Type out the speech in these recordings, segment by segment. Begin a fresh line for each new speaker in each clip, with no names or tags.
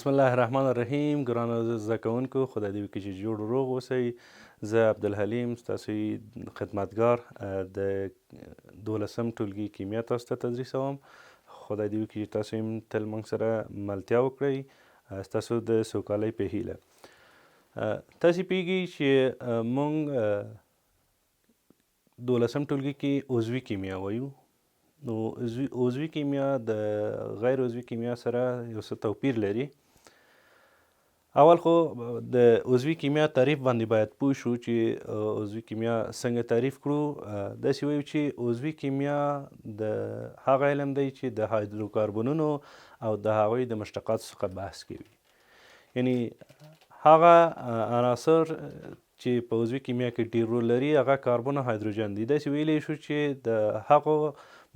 بسم الله الرحمن الرحیم. ګرانو زده کوونکو، خدای دې وکړي چې جوړ روغ اوسئ. زه عبدالحلیم ستاسو خدمتګار د 12م ټولګي کیمیا تاسو ته تدریسوم. خدای دې وکړي چې تاسو هم تل موږ سره ملتیا وکړئ ستاسو د سوکالۍ په هیله. تاسې پوهېږئ چې موږ 12م ټولګي کې عضوي کیمیا وایو. نو عضوي کیمیا د غیر عضوي کیمیا سره یو څه توپیر لري. اول خو د عضوي کیمیا تعریف باندې باید پوه شو چې عضوي کیمیا څنګه تعریف کړو. داسې وایو چې عضوي کیمیا د هغه علم دی چې د هایدروکاربنونو او د هغوی د مشتقاتو څخه بحث کوي. یعنی هغه عناصر چې په عضوي کیمیا کې ډېر رول لري هغه کاربن او هایدروجن دي. داسې ویلی شو چې د هغو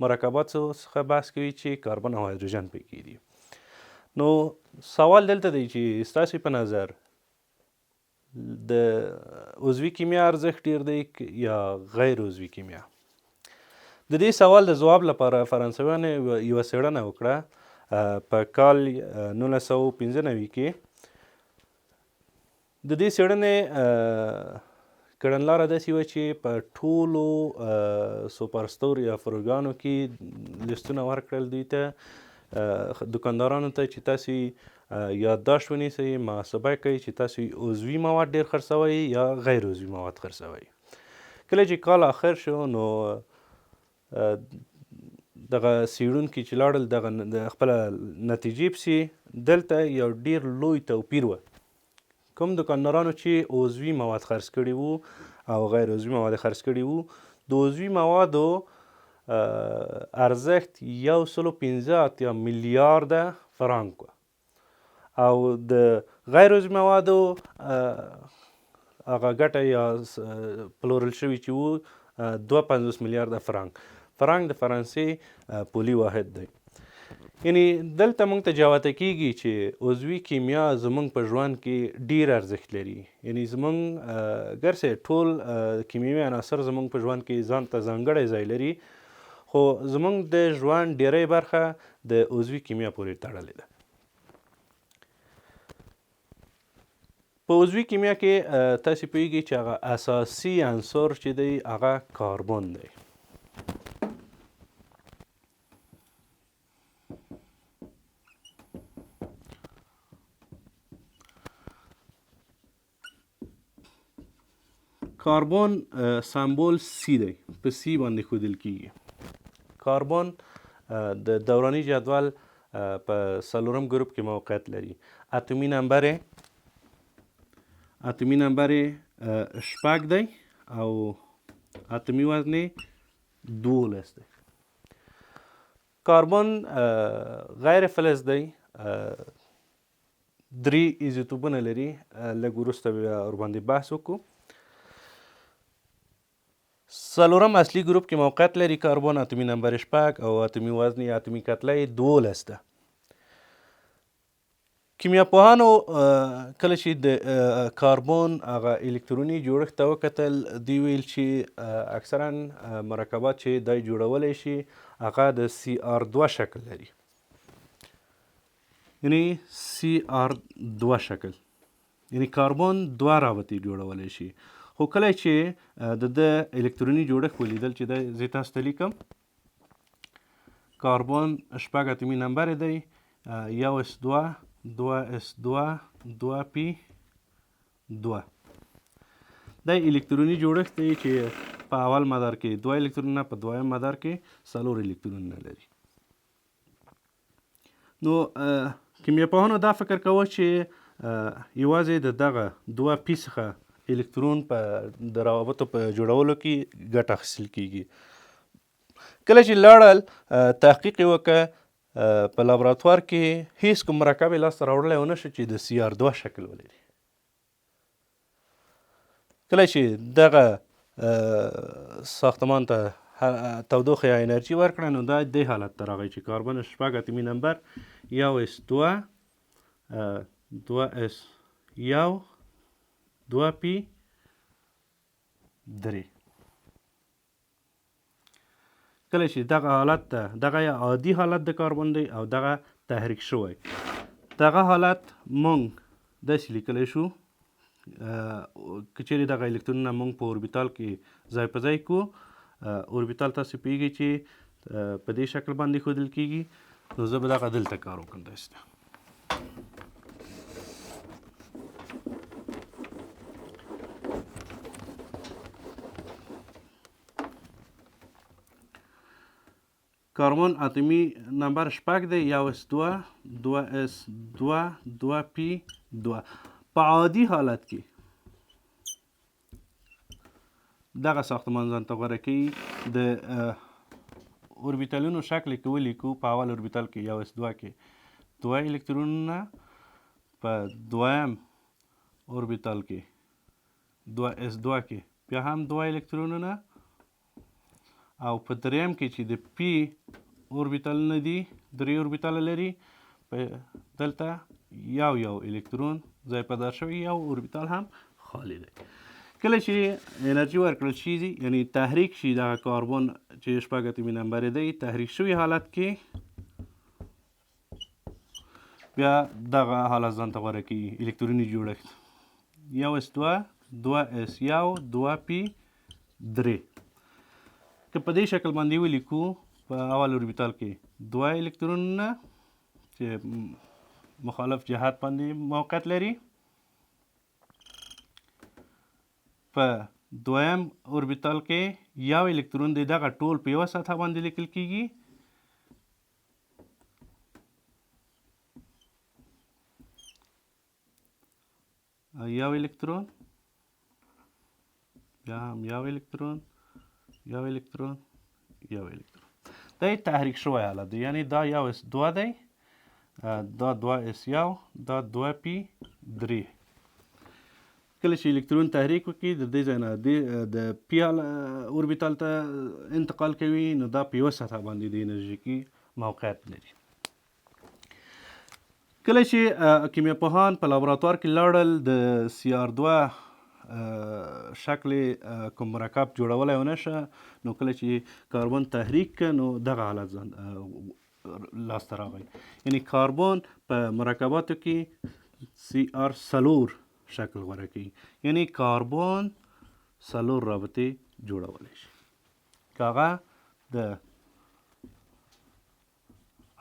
مرکباتو څخه بحث کوي چې کاربن او هایدروجن پکې دي. نو سوال دلته دی چې ستاسې په نظر د عضوي کیمیا ارزښت ډېر دی یا غیر عضوي کیمیا؟ د دې سوال د ځواب لپاره فرانسویانو یوه څېړنه وکړه په کال 1995 کې. د دې څېړنې کړنلاره داسې وه چې په ټولو سوپرستور یا فروګانو کې لیستونه ورکړل دوی ته، دکاندارانو ته، چې تاسې یادداشت ونیسئ، محاسبه کوئ چې تاسې عضوي مواد ډېر خرڅوئ یا غیر عضوي مواد خرڅوئ. کله چې کال آخر شو نو دغه څېړونکي چې لاړل د خپله نتیجې پسې دلته یو ډېر لوی توپیر و. کوم دکاندارانو چې عضوي مواد خرڅ کړي وو او غیر عضوي مواد خرڅ کړي وو، د عضوي موادو ارزښت 115 میلیارده فرانک و او د غیر عضوي موادو هغه ګټه یا پلورل شوي چې وو 52 میلیارده فرانک. فرانک د فرانسې پولي واحد دی. یعنی دلته موږ ته جوته کیږي چې عضوي کیمیا زموږ په ژوند کې ډیر ارزښت لري. یعنی زموږ ګرسې ټول کیمیاوي عناصر زموږ په ژوند کې ځان ته ځانګړی ځای لري، خو زموږ د ژوند ډیری برخه د عضوي کیمیا پورې تړلې ده. په عضوي کیمیا کې تاسې پوهېږئ چې هغه اساسي عنصر چې دی هغه کاربن دی. کاربن سمبول سی دی، په سی باندې ښودل کیږي. کاربن د دوراني جدول په 4م ګروپ کې موقعیت لري. اتومي نمبر یې 6 دی او اتومي وزن یې 12 دی. کاربن غیر فلز دی، 3 ایزوتوپونه لري. لږ وروسته بیا ورباندې بحث وکړو. 4م اصلي ګروپ کې موقعیت لري کاربن، اتومي نمبر 6 او اتومي وزن یې اتومي کتله یې 12 ده. کیمیا پوهانو کله چې د کاربن هغه الکتروني جوړښت ته وکتل، دوی ویل چې اکثرا مرکبات چې دی جوړولی شي هغه د CR2 شکل لري. یعنی CR2 شکل، یعنی کاربن 2 رابطې جوړولی شي. خو کله چې د الکتروني جوړښت ولیدل چې دی، زه تاسو ته لیکم، کاربن 6 اتومي نمبر دی، 1s2 2s2 2p2. دا الکتروني جوړښت دی چې په اول مدار کې 2 الکترونونه، په دویم مدار کې 4 الکترونونه لري. نو کیمیا پوهانو دا فکر کوه چې یوازې د دغه 2p څخه الکترون په د روابطو په جوړولو کې ګټه اخیستل کیږي. کله چې لاړل تحقیق یې وکړه، په لابراتوار کې هیڅ کوم مرکب یې لاسته راوړلی ونه شو چې د CR2 شکل ولري. کله چې دغه ساختمان ته تودوخه یا انرژي ورکړه، نو دا دې حالت ته راغی چې کاربن 6 اتومي نمبر 1s2 2s1 2p3. کله چې دغه حالت ته، دغه عادي حالت د کاربن دی او دغه تحریک شوی، دغه حالت مونږ داسې لیکلی شو که چیرې دغه الکترونونه مونږ په اوربیتال کې ځای په ځای کړو. اوربیتال تاسو پوهیږئ چې په دې شکل باندې ښودل کیږي. نو زه به دغه دلته کار وکړم داسې ده. کاربن اتمی نمبر شپږ دی، 1s2 2s2 2p2. په عادي حالت کې دغه ساختمان ځان ته غوره کوي. د اوربیتالونو شکل کې ولیکو. په اول اوربیتال کې 1s2 کې 2 الکترونونه، په دویم اوربیتال کې 2s2 کې بیا هم 2 الکترونونه، او په دریم کې چې د پی اوربیتالونه دي 3 اوربیتاله لري، په دلته یو الکترون ځای په ځای شوی، یو اوربیتال هم خالی دی. کله چې انرژي ورکړل شي یعنی تحریک شي دغه کاربن چې شپږ اتمی نمبر دی، تحریک شوي حالت کې بیا دغه حالت ځان ته غوره کوي الکتروني جوړښت 1s2 2s1 2p3. که په دې شکل باندې ولیکو، په اول اوربیتال کې 2 الکترونونه چې مخالف جهت باندې موقعیت لري، په دویم اوربیتال کې یو الکترون دی، دغه ټول په یوه سطحه باندې لیکل کیږي. یو الکترون، بیا هم یو الکترون، یو الکترون، یو الکترون. دا یې تحریک شوی حالت دی، یعنی دا 1s2 دی، دا 2s1، دا 2p3. کله چې الکترون تحریک وکړي د دې ځای نه د پی اوربیتال ته انتقال کوي، نو دا په یوه سطحه باندې د انرژیکي موقعیت لري. کله چې کیمیا پوهان په لابراتوار کې لاړل د CR2 شکل کوم مرکب جوړولی ونه شه، نو کله چې کاربن تحریک که نو دغه حالت لاسته راغی. یعنی کاربن په مرکباتو کې CR4 شکل غوره کوي، یعنی کاربن 4 رابطې جوړولی شي، که هغه د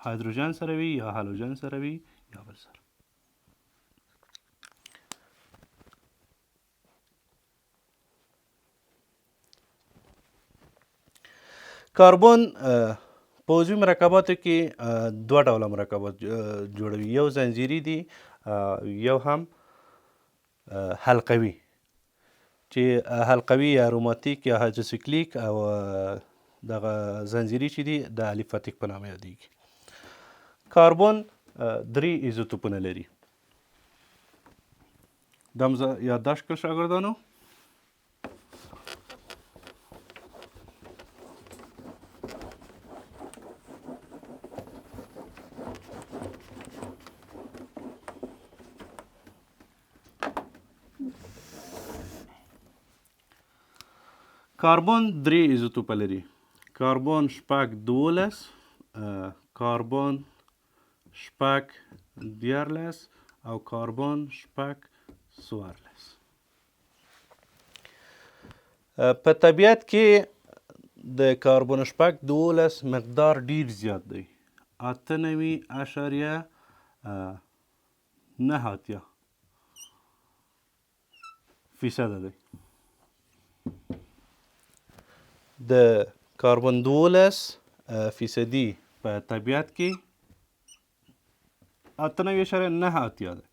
هایدروجن سره وي یا هالوجن سره وي یا بل سره. کاربن په عضوي مرکباتو کې دوه ډوله مرکبات جوړوي، یو زنجیري دي، یو هم حلقوي. چې حلقوي یا اروماتیک یا هایدروسیکلیک، او دغه زنجیري چې دي د الیفاتیک په نامه یادیږي. کاربن 3 ایزوتوپونه لري. دا یادداشت کړه شاګردانو. کاربن 3 ایزوتوپه لري. کاربن 12، کاربن 14 او کاربن 14. په طبیعت کې د کاربن 12 مقدار ډیر زیات دی، 98.9% دی. د کاربن 12% په طبیعت کې 98.9 دی.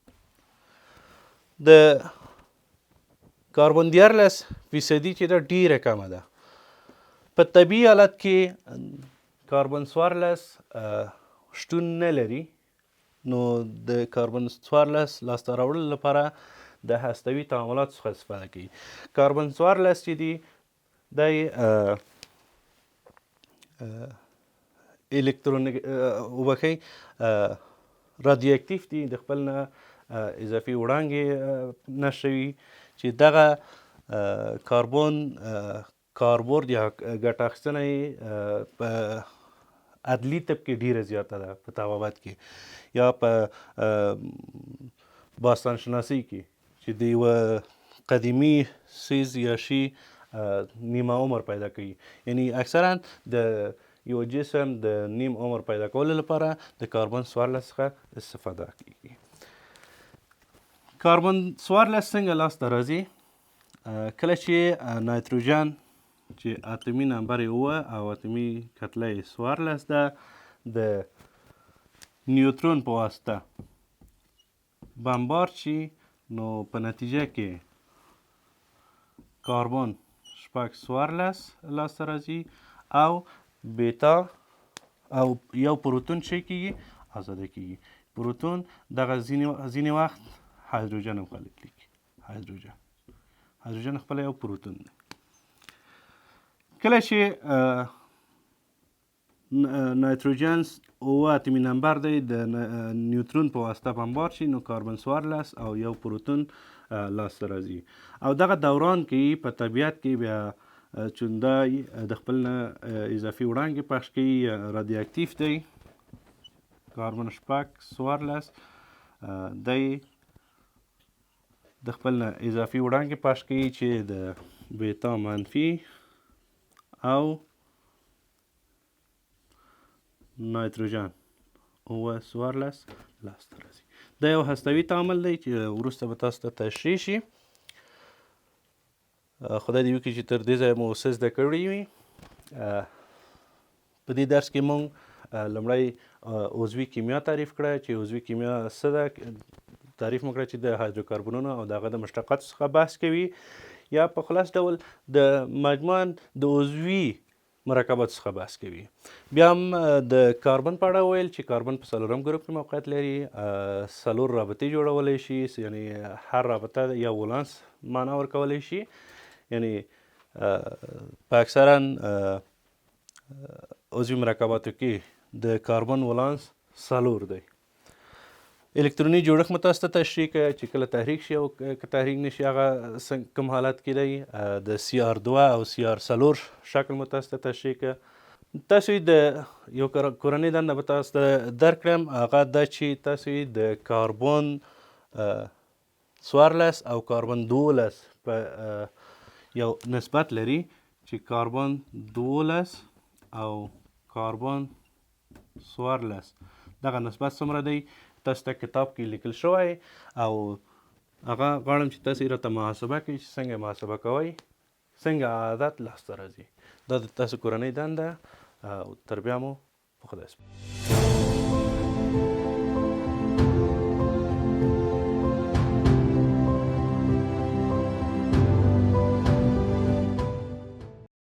د کاربن 14% چې دا ډیره کمه ده. په طبیعي حالت کې کاربن 14 شتون نه لري، نو د کاربن 14 لاسته راوړلو لپاره د هستوي تعاملاتو څخه استفاده کوي. کاربن 14 چې دی دی الکترون وبخښئ رادیو اکتیف دي، د خپل نه اضافي وړانګې نشوي چې دغه کاربن کاربورد یا ګټه اخیستنه یې په عدلي طبقې ډیره زیاته ده په طبابت کې یا په باستان شناسي کې چې د یوه قدیمي څیز یا شي نیمه عمر پیدا کوي. یعنی اکثرا د یو جسم د نیم عمر پیدا کولو لپاره د کاربن 14 څخه استفاده کیږي. کاربن 14 څنګه لاسته راځي؟ کله چې نایتروجن چې اتومي نمبر یې 7 او اتومي کتله یې 14 ده د نیوترون په واسطه بمبارد شي، نو په نتیجه کې کاربن 14 لاسته راځي او بیتا او یو پروتون چې کیږي آزاده کیږي. پروتون دغه ځینې وخت هایدروجن هم خلق لیکي. هایدروجن خپله یو پروتون دی. کله چې نایتروجن 7 اتومي نمبر دی د نیوترون په واسطه بمبارد شي، نو کاربن 14 او یو پروتون لاسته راځي. او دغه دوران کې په طبیعت کې بیا چون دا د خپل نه اضافي وړانګې پخش کوي، رادیو اکتیف دی. کاربن 14 دی د خپل نه اضافي وړانګې پخش کوي چې د بیتا منفي او نایتروجن 14 لاسته راځي. دا یو هستوي تعامل دی چې وروسته به تاسو ته تشریح شي. خدای دې وکړي چې تر دې ځایه مو څه زده کړي وي. په دې درس کې مونږ لومړی عضوي کیمیا تعریف کړه چې عضوي کیمیا څه ده. تعریف مو کړه چې د هایدروکاربنونو او د هغه د مشتقاتو څخه بحث کوي، یا په خلاص ډول د مجموعاً د عضوي مرکباتو څخه بحث کوي. بیا هم د کاربن په اړه ویل چې کاربن په 4م ګروپ کې موقعیت لري. 4 رابطې جوړولی شي، یعنی هر رابطه یا ولانس معنا ورکولی شي. یعنی په اکثرا عضوي مرکباتو کې د کاربن ولانس 4 دی. الکتروني جوړښت مو تاسو ته تشریح کړه چې کله تحریک شي او که تحریک نشي هغه کوم حالت کې دی. د CR2 او CR4 شکل مو تاسو ته تشریح کړه. تاسو د یو کورنۍ دنده به تاسو ته درکړم، هغه دا چې تاسو د کاربن 14 او کاربن 12 په یو نسبت لري چې کاربن 12 او کاربن 14 دغه نسبت څومره دی تاسو ته کتاب کې لیکل شوی، او هغه غواړم چې تاسو راته محاسبه کړئ چې څنګه محاسبه کوئ، څنګه عادت لاسته راځي. دا د تاسو کورنۍ دنده او تر بیا مو په خدای سپارم.